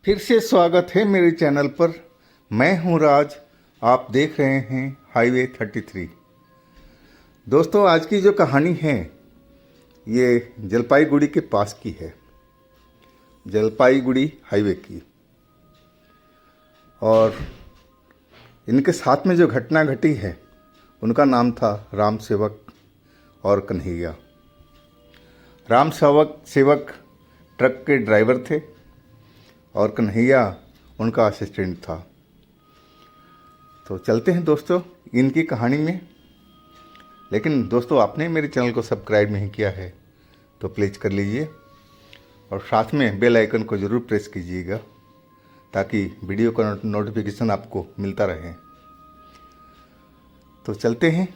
फिर से स्वागत है मेरे चैनल पर। मैं हूं राज। आप देख रहे हैं हाईवे 33। दोस्तों, आज की जो कहानी है ये जलपाईगुड़ी के पास की है, जलपाईगुड़ी हाईवे की। और इनके साथ में जो घटना घटी है उनका नाम था राम सेवक और कन्हैया। राम सेवक ट्रक के ड्राइवर थे और कन्हैया उनका असिस्टेंट था। तो चलते हैं दोस्तों इनकी कहानी में। लेकिन दोस्तों, आपने मेरे चैनल को सब्सक्राइब नहीं किया है तो प्लीज़ कर लीजिए और साथ में बेल आइकन को ज़रूर प्रेस कीजिएगा ताकि वीडियो का नोटिफिकेशन आपको मिलता रहे। तो चलते हैं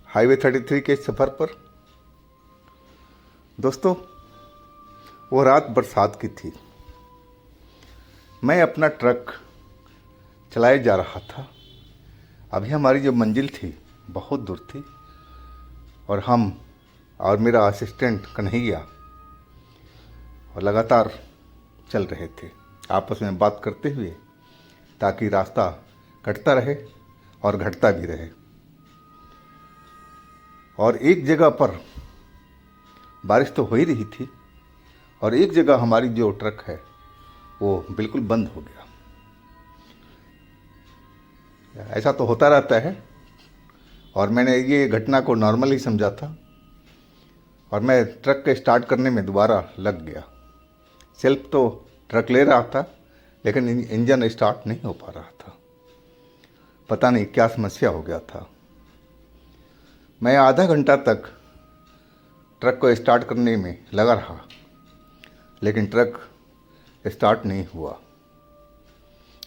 हाईवे 33 के सफ़र पर। दोस्तों, वो रात बरसात की थी। मैं अपना ट्रक चलाए जा रहा था। अभी हमारी जो मंजिल थी बहुत दूर थी और हम और मेरा असिस्टेंट कन्हैया और लगातार चल रहे थे आपस में बात करते हुए, ताकि रास्ता कटता रहे और घटता भी रहे। और एक जगह पर बारिश तो हो ही रही थी और एक जगह हमारी जो ट्रक है वो बिल्कुल बंद हो गया। ऐसा तो होता रहता है और मैंने ये घटना को नॉर्मल ही समझा था और मैं ट्रक के स्टार्ट करने में दोबारा लग गया। सेल्फ तो ट्रक ले रहा था लेकिन इंजन स्टार्ट नहीं हो पा रहा था। पता नहीं क्या समस्या हो गया था। मैं आधा घंटा तक ट्रक को स्टार्ट करने में लगा रहा लेकिन ट्रक स्टार्ट नहीं हुआ।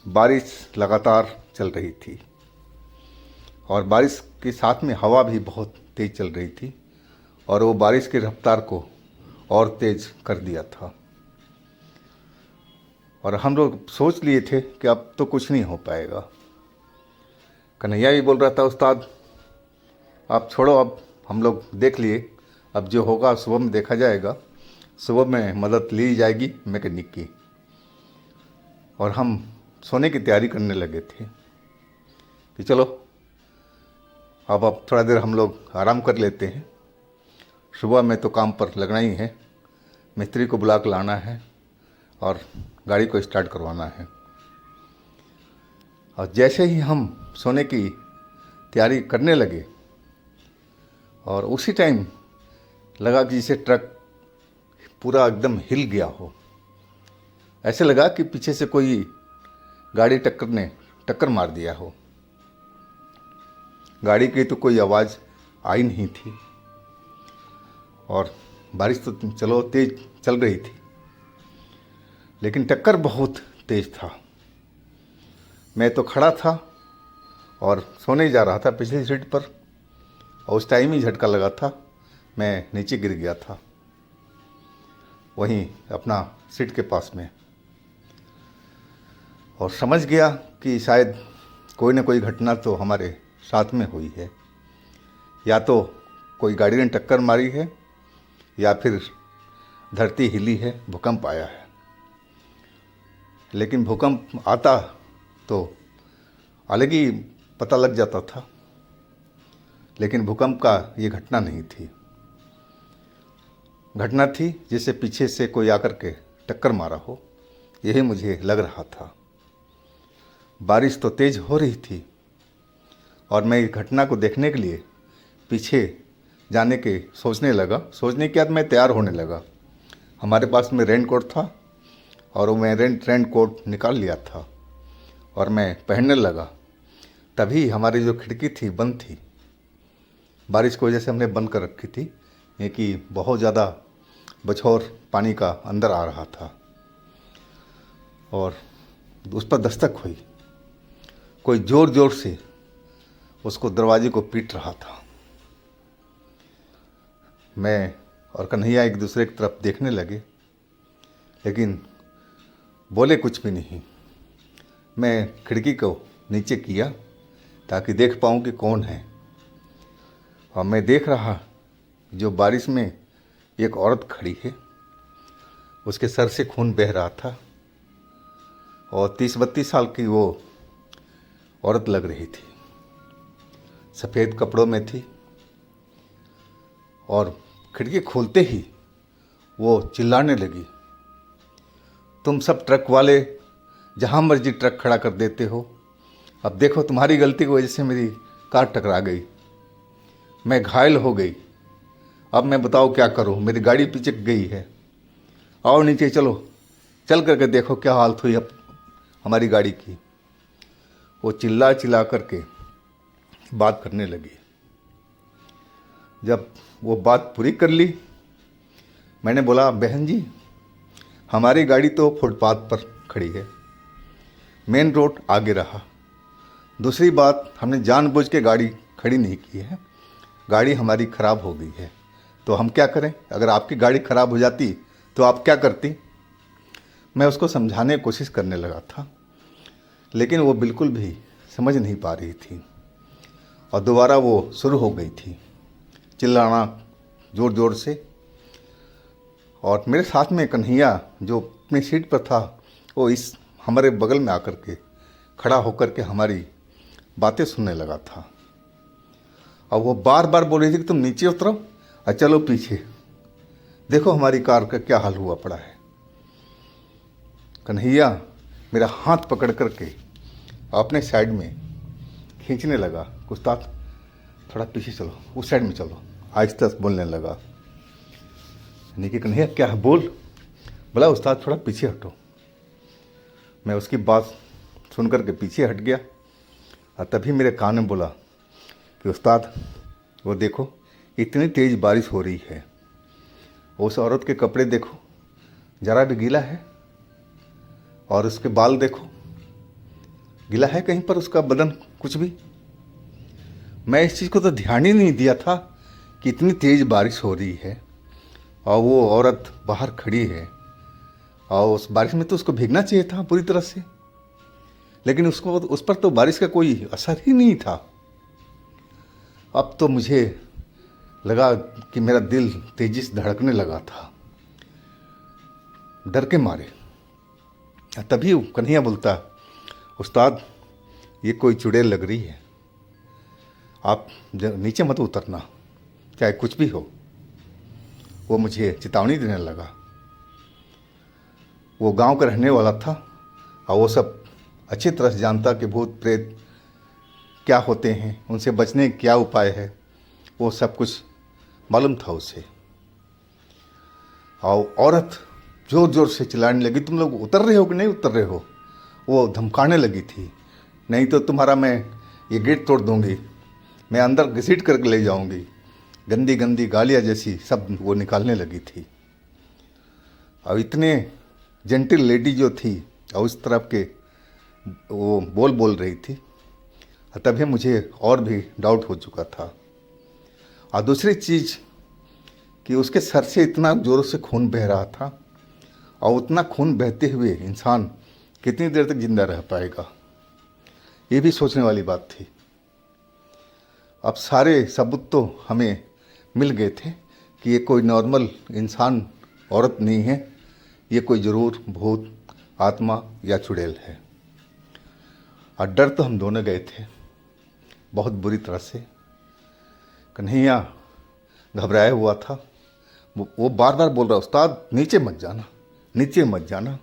बारिश लगातार चल रही थी और बारिश के साथ में हवा भी बहुत तेज़ चल रही थी और वो बारिश की रफ्तार को और तेज़ कर दिया था। और हम लोग सोच लिए थे कि अब तो कुछ नहीं हो पाएगा। कन्हैया भी बोल रहा था, उस्ताद आप छोड़ो, अब हम लोग देख लिए, अब जो होगा सुबह में देखा जाएगा, सुबह में मदद ली जाएगी मैकेनिक की। और हम सोने की तैयारी करने लगे थे कि चलो अब थोड़ा देर हम लोग आराम कर लेते हैं। सुबह में तो काम पर लगना ही है, मिस्त्री को बुला कर लाना है और गाड़ी को स्टार्ट करवाना है। और जैसे ही हम सोने की तैयारी करने लगे और उसी टाइम लगा कि जैसे ट्रक पूरा एकदम हिल गया हो। ऐसे लगा कि पीछे से कोई गाड़ी टक्कर मार दिया हो। गाड़ी की तो कोई आवाज़ आई नहीं थी और बारिश तो चलो तेज चल रही थी लेकिन टक्कर बहुत तेज था। मैं तो खड़ा था और सोने जा रहा था पिछली सीट पर और उस टाइम ही झटका लगा था, मैं नीचे गिर गया था वहीं अपना सीट के पास में। और समझ गया कि शायद कोई ना कोई घटना तो हमारे साथ में हुई है, या तो कोई गाड़ी ने टक्कर मारी है या फिर धरती हिली है, भूकंप आया है। लेकिन भूकंप आता तो अलग ही पता लग जाता था, लेकिन भूकंप का ये घटना नहीं थी। घटना थी जिससे पीछे से कोई आकर के टक्कर मारा हो, यही मुझे लग रहा था। बारिश तो तेज़ हो रही थी और मैं इस घटना को देखने के लिए पीछे जाने के सोचने के बाद मैं तैयार होने लगा। हमारे पास में रेन कोट था और वो मैं रेन कोट निकाल लिया था और मैं पहनने लगा। तभी हमारी जो खिड़की थी बंद थी, बारिश की वजह से हमने बंद कर रखी थी, ये कि बहुत ज़्यादा बछौर पानी का अंदर आ रहा था और उस पर दस्तक हुई। कोई ज़ोर ज़ोर से उसको दरवाजे को पीट रहा था। मैं और कन्हैया एक दूसरे की तरफ देखने लगे लेकिन बोले कुछ भी नहीं। मैं खिड़की को नीचे किया ताकि देख पाऊँ कि कौन है और मैं देख रहा जो बारिश में एक औरत खड़ी है, उसके सर से खून बह रहा था और 30-32 साल की वो औरत लग रही थी। सफ़ेद कपड़ों में थी और खिड़की खोलते ही वो चिल्लाने लगी, तुम सब ट्रक वाले जहाँ मर्जी ट्रक खड़ा कर देते हो, अब देखो तुम्हारी गलती की वजह से मेरी कार टकरा गई, मैं घायल हो गई, अब मैं बताओ क्या करूँ, मेरी गाड़ी पीछे गई है, आओ नीचे चलो, चल करके देखो क्या हालत हुई अब हमारी गाड़ी की। वो चिल्ला चिल्ला करके बात करने लगी। जब वो बात पूरी कर ली, मैंने बोला, बहन जी हमारी गाड़ी तो फुटपाथ पर खड़ी है, मेन रोड आगे रहा। दूसरी बात, हमने जानबूझ के गाड़ी खड़ी नहीं की है, गाड़ी हमारी ख़राब हो गई है, तो हम क्या करें? अगर आपकी गाड़ी ख़राब हो जाती तो आप क्या करती? मैं उसको समझाने की कोशिश करने लगा था, लेकिन वो बिल्कुल भी समझ नहीं पा रही थी और दोबारा वो शुरू हो गई थी चिल्लाना ज़ोर ज़ोर से। और मेरे साथ में कन्हैया जो अपनी सीट पर था, वो इस हमारे बगल में आकर के खड़ा होकर के हमारी बातें सुनने लगा था। और वो बार बार बोल रही थी कि तुम नीचे उतरो और चलो पीछे, देखो हमारी कार का क्या हाल हुआ पड़ा है। कन्हैया मेरा हाथ पकड़ करके अपने साइड में खींचने लगा, उस्ताद थोड़ा पीछे चलो, उस साइड में चलो, आहिस्ता बोलने लगा। यानी कि कन्हैया क्या है, बोल। बोला, उस्ताद थोड़ा पीछे हटो। मैं उसकी बात सुन कर के पीछे हट गया और तभी मेरे कान में बोला कि उस्ताद वो देखो इतनी तेज़ बारिश हो रही है, उस औरत के कपड़े देखो ज़रा भी गीला है, और उसके बाल देखो गीला है कहीं पर, उसका बदन कुछ भी। मैं इस चीज़ को तो ध्यान ही नहीं दिया था कि इतनी तेज़ बारिश हो रही है और वो औरत बाहर खड़ी है और उस बारिश में तो उसको भीगना चाहिए था पूरी तरह से, लेकिन उसको उस पर तो बारिश का कोई असर ही नहीं था। अब तो मुझे लगा कि मेरा दिल तेजी से धड़कने लगा था डर के मारे। तभी कन्हैया बोलता, उस्ताद ये कोई चुड़ैल लग रही है, आप नीचे मत उतरना चाहे कुछ भी हो। वो मुझे चेतावनी देने लगा। वो गांव का रहने वाला था और वो सब अच्छी तरह से जानता कि भूत प्रेत क्या होते हैं, उनसे बचने के क्या उपाय है, वो सब कुछ मालूम था उसे। और औरत ज़ोर ज़ोर से चिल्लाने लगी, तुम लोग उतर रहे हो कि नहीं उतर रहे हो। वो धमकाने लगी थी, नहीं तो तुम्हारा मैं ये गेट तोड़ दूंगी, मैं अंदर घसीट करके ले जाऊंगी। गंदी गंदी गालियाँ जैसी सब वो निकालने लगी थी। और इतने जेंटल लेडी जो थी और उस तरफ के वो बोल रही थी, तभी मुझे और भी डाउट हो चुका था। और दूसरी चीज़ कि उसके सर से इतना ज़ोर से खून बह रहा था, और उतना खून बहते हुए इंसान कितनी देर तक जिंदा रह पाएगा, ये भी सोचने वाली बात थी। अब सारे सबूत तो हमें मिल गए थे कि ये कोई नॉर्मल इंसान औरत नहीं है, ये कोई ज़रूर भूत आत्मा या चुड़ैल है। और डर तो हम दोनों गए थे बहुत बुरी तरह से। कन्हैया घबराया हुआ था, वो बार बार बोल रहा, उस्ताद नीचे मत जाना, नीचे मत जाना,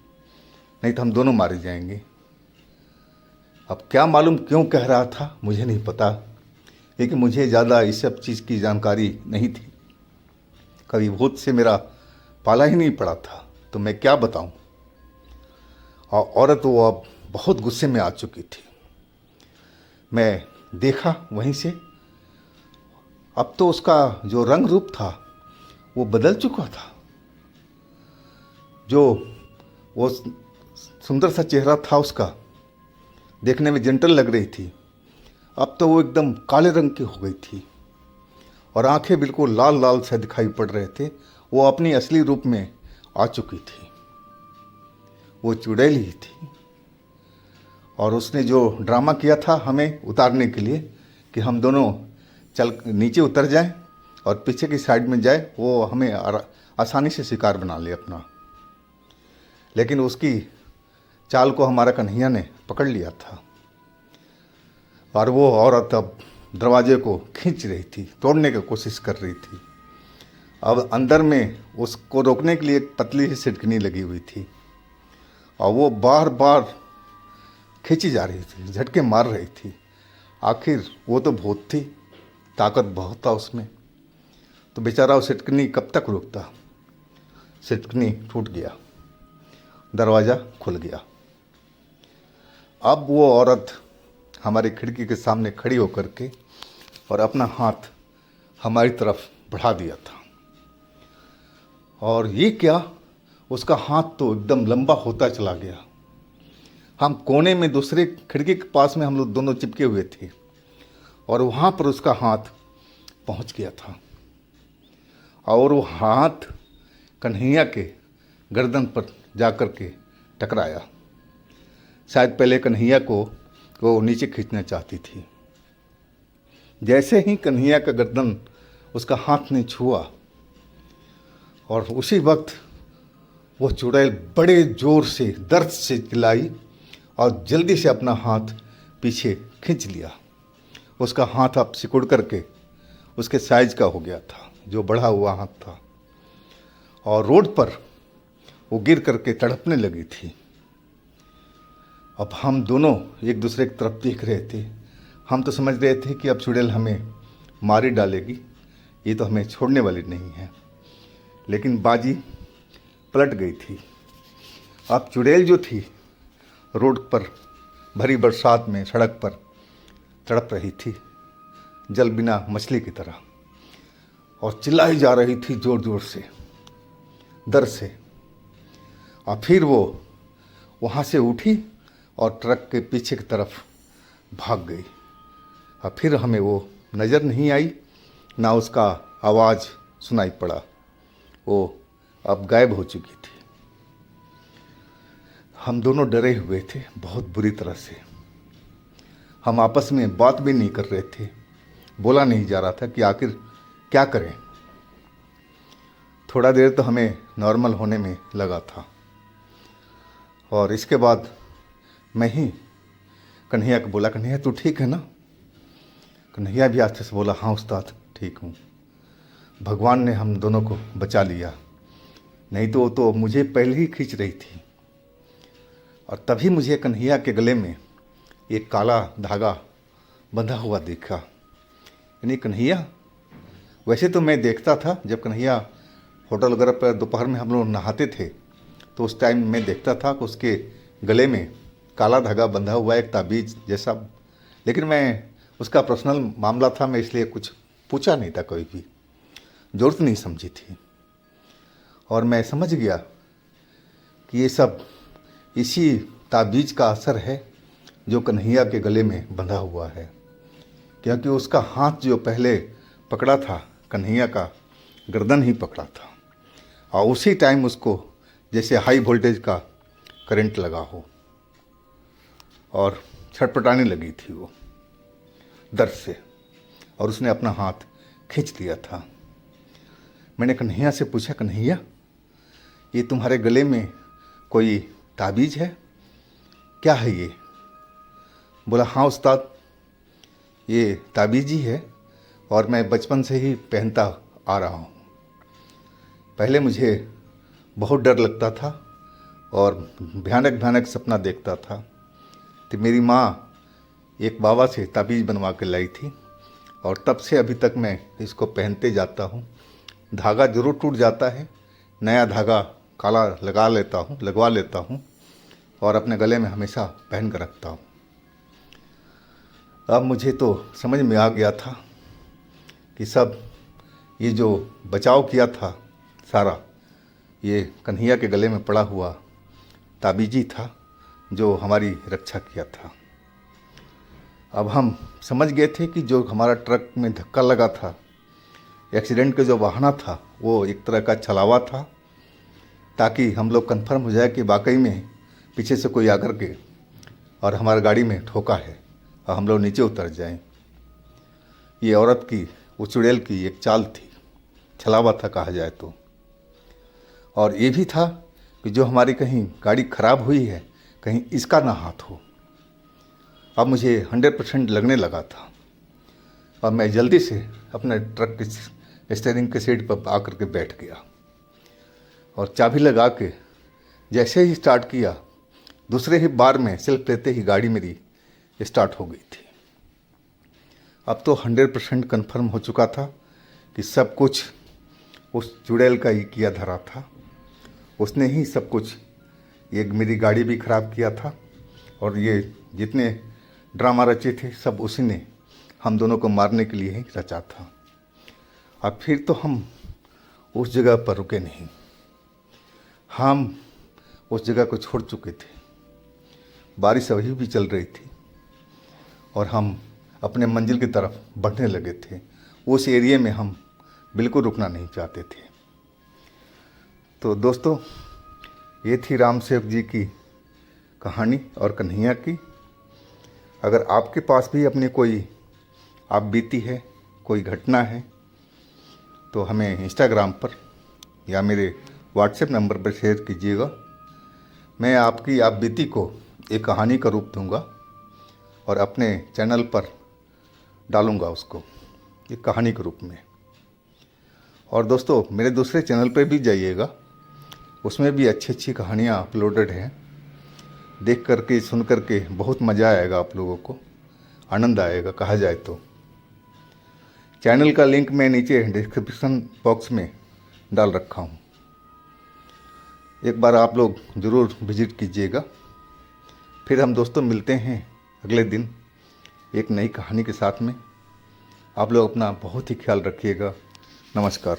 नहीं तो हम दोनों मारे जाएंगे। अब क्या मालूम क्यों कह रहा था, मुझे नहीं पता, लेकिन मुझे ज़्यादा इस सब चीज़ की जानकारी नहीं थी, कभी भूत से मेरा पाला ही नहीं पड़ा था, तो मैं क्या बताऊं। और औरत वो अब बहुत गुस्से में आ चुकी थी। मैं देखा वहीं से, अब तो उसका जो रंग रूप था वो बदल चुका था। जो वो सुंदर सा चेहरा था उसका, देखने में जेंटल लग रही थी, अब तो वो एकदम काले रंग की हो गई थी और आंखें बिल्कुल लाल लाल से दिखाई पड़ रहे थे। वो अपनी असली रूप में आ चुकी थी, वो चुड़ैल ही थी। और उसने जो ड्रामा किया था हमें उतारने के लिए कि हम दोनों चल नीचे उतर जाएं और पीछे की साइड में जाए, वो हमें आसानी से शिकार बना ले अपना। लेकिन उसकी चाल को हमारा कन्हैया ने पकड़ लिया था और वो औरत अब दरवाजे को खींच रही थी, तोड़ने की कोशिश कर रही थी। अब अंदर में उसको रोकने के लिए एक पतली सी सिटकनी लगी हुई थी और वो बार बार खींची जा रही थी, झटके मार रही थी। आखिर वो तो भूत थी, ताकत बहुत था उसमें, तो बेचारा वो सिटकनी कब तक रुकता। सिटकनी टूट गया, दरवाज़ा खुल गया। अब वो औरत हमारी खिड़की के सामने खड़ी होकर के और अपना हाथ हमारी तरफ बढ़ा दिया था। और ये क्या, उसका हाथ तो एकदम लंबा होता चला गया। हम कोने में दूसरे खिड़की के पास में हम लोग दोनों चिपके हुए थे और वहाँ पर उसका हाथ पहुँच गया था और वो हाथ कन्हैया के गर्दन पर जाकर के टकराया। शायद पहले कन्हैया को वो नीचे खींचना चाहती थी। जैसे ही कन्हैया का गर्दन उसका हाथ ने छुआ और उसी वक्त वो चुड़ैल बड़े ज़ोर से दर्द से चिल्लाई और जल्दी से अपना हाथ पीछे खींच लिया। उसका हाथ अब सिकुड़ करके उसके साइज का हो गया था, जो बढ़ा हुआ हाथ था, और रोड पर वो गिर करके तड़पने लगी थी। अब हम दोनों एक दूसरे की तरफ देख रहे थे। हम तो समझ रहे थे कि अब चुड़ैल हमें मार ही डालेगी, ये तो हमें छोड़ने वाली नहीं है। लेकिन बाजी पलट गई थी। अब चुड़ैल जो थी रोड पर भरी बरसात में सड़क पर तड़प रही थी, जल बिना मछली की तरह, और चिल्लाई जा रही थी ज़ोर ज़ोर से, दर्द से। और फिर वो वहाँ से उठी और ट्रक के पीछे की तरफ भाग गई। और फिर हमें वो नज़र नहीं आई, ना उसका आवाज़ सुनाई पड़ा। वो अब गायब हो चुकी थी। हम दोनों डरे हुए थे बहुत बुरी तरह से। हम आपस में बात भी नहीं कर रहे थे, बोला नहीं जा रहा था कि आखिर क्या करें। थोड़ा देर तो हमें नॉर्मल होने में लगा था और इसके बाद मैं ही कन्हैया को बोला, कन्हैया तू ठीक है ना? कन्हैया भी आस्ते से बोला, हाँ उस्ताद ठीक हूँ, भगवान ने हम दोनों को बचा लिया, नहीं तो वो तो मुझे पहले ही खींच रही थी। और तभी मुझे कन्हैया के गले में एक काला धागा बंधा हुआ देखा। यानी कन्हैया, वैसे तो मैं देखता था जब कन्हैया होटल वगैरह पर दोपहर में हम लोग नहाते थे तो उस टाइम मैं देखता था कि उसके गले में काला धागा बंधा हुआ एक ताबीज़ जैसा, लेकिन मैं उसका पर्सनल मामला था, मैं इसलिए कुछ पूछा नहीं था, कोई भी ज़रूरत नहीं समझी थी। और मैं समझ गया कि ये सब इसी ताबीज़ का असर है जो कन्हैया के गले में बंधा हुआ है, क्योंकि उसका हाथ जो पहले पकड़ा था कन्हैया का गर्दन ही पकड़ा था और उसी टाइम उसको जैसे हाई वोल्टेज का करंट लगा हो और छटपटाने लगी थी वो दर्द से, और उसने अपना हाथ खींच लिया था। मैंने कन्हैया से पूछा, कन्हैया ये तुम्हारे गले में कोई ताबीज़ है, क्या है ये? बोला, हाँ उस्ताद ये ताबीज़ ही है और मैं बचपन से ही पहनता आ रहा हूँ। पहले मुझे बहुत डर लगता था और भयानक भयानक सपना देखता था, तो मेरी माँ एक बाबा से ताबीज़ बनवा के लाई थी और तब से अभी तक मैं इसको पहनते जाता हूँ। धागा जरूर टूट जाता है, नया धागा काला लगवा लेता हूँ और अपने गले में हमेशा पहन कर रखता हूँ। अब मुझे तो समझ में आ गया था कि सब ये जो बचाव किया था सारा, ये कन्हैया के गले में पड़ा हुआ ताबीजी था जो हमारी रक्षा किया था। अब हम समझ गए थे कि जो हमारा ट्रक में धक्का लगा था, एक्सीडेंट का जो वाहन था, वो एक तरह का छलावा था, ताकि हम लोग कंफर्म हो जाए कि वाकई में पीछे से कोई आकर के और हमारी गाड़ी में ठोका है और हम लोग नीचे उतर जाएं। ये औरत की, वो चुड़ैल की एक चाल थी, छलावा था कहा जाए तो। और ये भी था कि जो हमारी कहीं गाड़ी खराब हुई है कहीं इसका ना हाथ हो। अब मुझे 100% लगने लगा था और मैं जल्दी से अपने ट्रक की स्टीयरिंग की सीट पर आकर के बैठ गया और चाबी लगा के जैसे ही स्टार्ट किया, दूसरे ही बार में सेल्फ लेते ही गाड़ी मेरी स्टार्ट हो गई थी। अब तो 100% कन्फर्म हो चुका था कि सब कुछ उस चुड़ैल का ही किया धरा था। उसने ही सब कुछ, ये मेरी गाड़ी भी ख़राब किया था और ये जितने ड्रामा रचे थे सब उसी ने हम दोनों को मारने के लिए ही रचा था। अब फिर तो हम उस जगह पर रुके नहीं, हम उस जगह को छोड़ चुके थे। बारिश अभी भी चल रही थी और हम अपने मंजिल की तरफ बढ़ने लगे थे। उस एरिया में हम बिल्कुल रुकना नहीं चाहते थे। तो दोस्तों, ये थी राम सेवक जी की कहानी और कन्हैया की। अगर आपके पास भी अपनी कोई आप बीती है, कोई घटना है, तो हमें इंस्टाग्राम पर या मेरे व्हाट्सएप नंबर पर शेयर कीजिएगा। मैं आपकी आप बीती को एक कहानी का रूप दूंगा और अपने चैनल पर डालूंगा उसको एक कहानी के रूप में। और दोस्तों, मेरे दूसरे चैनल पर भी जाइएगा, उसमें भी अच्छी अच्छी कहानियाँ अपलोडेड हैं। देख करके सुन करके बहुत मज़ा आएगा, आप लोगों को आनंद आएगा कहा जाए तो। चैनल का लिंक मैं नीचे डिस्क्रिप्शन बॉक्स में डाल रखा हूँ, एक बार आप लोग ज़रूर विजिट कीजिएगा। फिर हम दोस्तों मिलते हैं अगले दिन एक नई कहानी के साथ में। आप लोग अपना बहुत ही ख्याल रखिएगा। नमस्कार।